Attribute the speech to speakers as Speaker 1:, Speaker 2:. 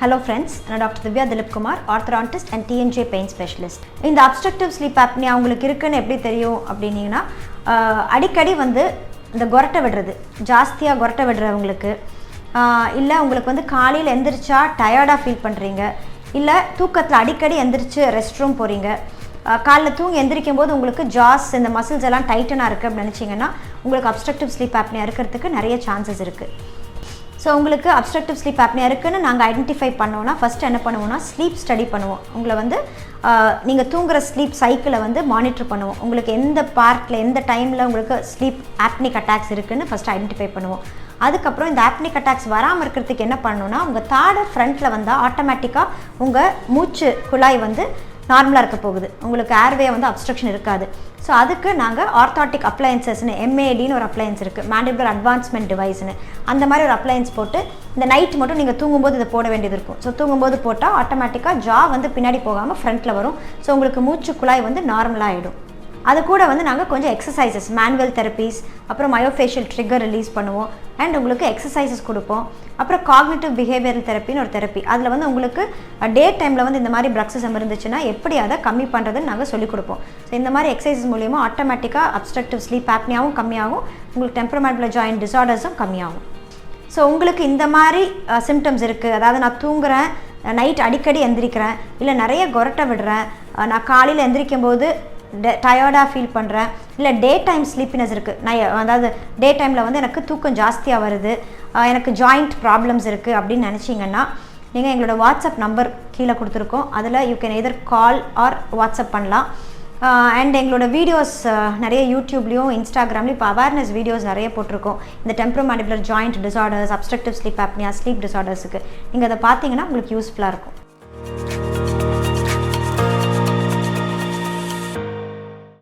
Speaker 1: Hello friends, I am Dr Dhivya Dilipkumar, orthodontist and TMJ Pain Specialist. இந்த obstructive sleep apnea உங்களுக்கு இருக்குன்னு எப்படி தெரியும் அப்படினீங்கன்னா அடிக்கடி வந்து இந்த கொரட்டை விடுறது ஜாஸ்தியா கொரட்டை விடுறவங்களுக்கு இல்ல உங்களுக்கு வந்து காலையில எந்திரச்சா டயர்டா ஃபீல் பண்றீங்க இல்ல தூக்கத்துல அடிக்கடி எந்திரச்சு ரெஸ்ட் ரூம் போறீங்க காலைல தூங்கி எந்திரிக்கும்போது உங்களுக்கு ஜாஸ் இந்த மசில்ஸ் எல்லாம் டைட்டனா இருக்கு அப்படி நினைச்சீங்கன்னா உங்களுக்கு obstructive sleep apnea இருக்கிறதுக்கு நிறைய chances இருக்கு. So உங்களுக்கு obstructive sleep apnea இருக்குன்னு நாங்க ஐடென்டிஃபை பண்ணோம்னா ஃபர்ஸ்ட் என்ன பண்ணுவோம்னா ஸ்லீப் ஸ்டடி பண்ணுவோம். உங்களை வந்து நீங்க தூங்குற ஸ்லீப் சைக்கிளை வந்து மானிட்டர் பண்ணுவோம். உங்களுக்கு எந்த பார்ட்ல எந்த டைம்ல உங்களுக்கு ஸ்லீப் apneic attacks இருக்குன்னு ஃபர்ஸ்ட் ஐடென்டிஃபை பண்ணுவோம். அதுக்கப்புறம் இந்த apneic attacks வராமல் இருக்கிறதுக்கு என்ன பண்ணணும்னா உங்க தாடை ஃப்ரண்ட்ல வந்தா ஆட்டோமேட்டிக்கா உங்க மூச்சு குழாய் வந்து நார்மலா இருக்க போகுது. உங்களுக்கு ஏர்வே வந்து obstruction இருக்காது. ஸோ அதுக்கு நாங்கள் ஆர்த்தாட்டிக் அப்ளையன்சஸ்னு MADன்னு ஒரு அப்ளையன்ஸ் இருக்குது, மேண்டிபுலர் அட்வான்ஸ்மெண்ட் டிவைஸ்னு. அந்த மாதிரி ஒரு அப்ளையன்ஸ் போட்டு இந்த நைட் மட்டும் நீங்கள் தூங்கும்போது இதை போட வேண்டியது இருக்கும். ஸோ தூங்கும்போது போட்டால் ஆட்டோமேட்டிக்காக ஜா வந்து பின்னாடி போகாமல் ஃப்ரண்ட்டில் வரும். ஸோ உங்களுக்கு மூச்சு குழாய் வந்து நார்மலாக ஆகிடும். அது கூட வந்து நாங்கள் கொஞ்சம் எக்ஸசைசஸ் மேனுவல் தெரப்பீஸ் அப்புறம் மயோஃபேஷியல் ட்ரிகர் ரிலீஸ் பண்ணுவோம் அண்ட் உங்களுக்கு எக்ஸசைசஸ் கொடுப்போம். அப்புறம் காக்னிட்டிவ் பிஹேவியரல் தெரப்பின்னு ஒரு தெரப்பி, அதில் வந்து உங்களுக்கு டே டைமில் வந்து இந்த மாதிரி பிரக்ஸிசம் இருந்துச்சுன்னா எப்படி அதை கம்மி பண்ணுறதுன்னு நாங்கள் சொல்லிக் கொடுப்போம். ஸோ இந்த மாதிரி எக்ஸசைஸ் மூலிமா ஆட்டோமேட்டிக்காக obstructive sleep apneaவும் கம்மியாகும், உங்களுக்கு டெம்பரமெண்டல் ஜாயிண்ட் டிசார்டர்ஸும் கம்மியாகும். ஸோ உங்களுக்கு இந்த மாதிரி சிம்டம்ஸ் இருக்குது, அதாவது நான் தூங்குறேன், நைட் அடிக்கடி எந்திரிக்கிறேன், இல்லை நிறைய கொரட்டை விடுறேன், நான் காலையில் எந்திரிக்கும் போது டயர்டாக ஃபீல் பண்ணுறேன், இல்லை டே டைம் ஸ்லீப்பினஸ் இருக்குது, அதாவது டே டைமில் வந்து எனக்கு தூக்கம் ஜாஸ்தியாக வருது, எனக்கு ஜாயிண்ட் ப்ராப்ளம்ஸ் இருக்குது அப்படின்னு நினச்சிங்கன்னா நீங்கள் எங்களோட வாட்ஸ்அப் நம்பர் கீழே கொடுத்துருக்கோம், அதில் you can either call or WhatsApp பண்ணலாம். அண்ட் எங்களோட வீடியோஸ் நிறைய யூடியூப்லேயும் இன்ஸ்டாகிராம்லேயும் இப்போ அவேர்னஸ் வீடியோஸ் நிறைய போட்டிருக்கோம் இந்த temporomandibular joint disorders, obstructive sleep apnea, ஸ்லீப் டிசார்டர்ஸுக்கு. நீங்கள் அதை பார்த்தீங்கன்னா உங்களுக்கு யூஸ்ஃபுல்லாக இருக்கும்.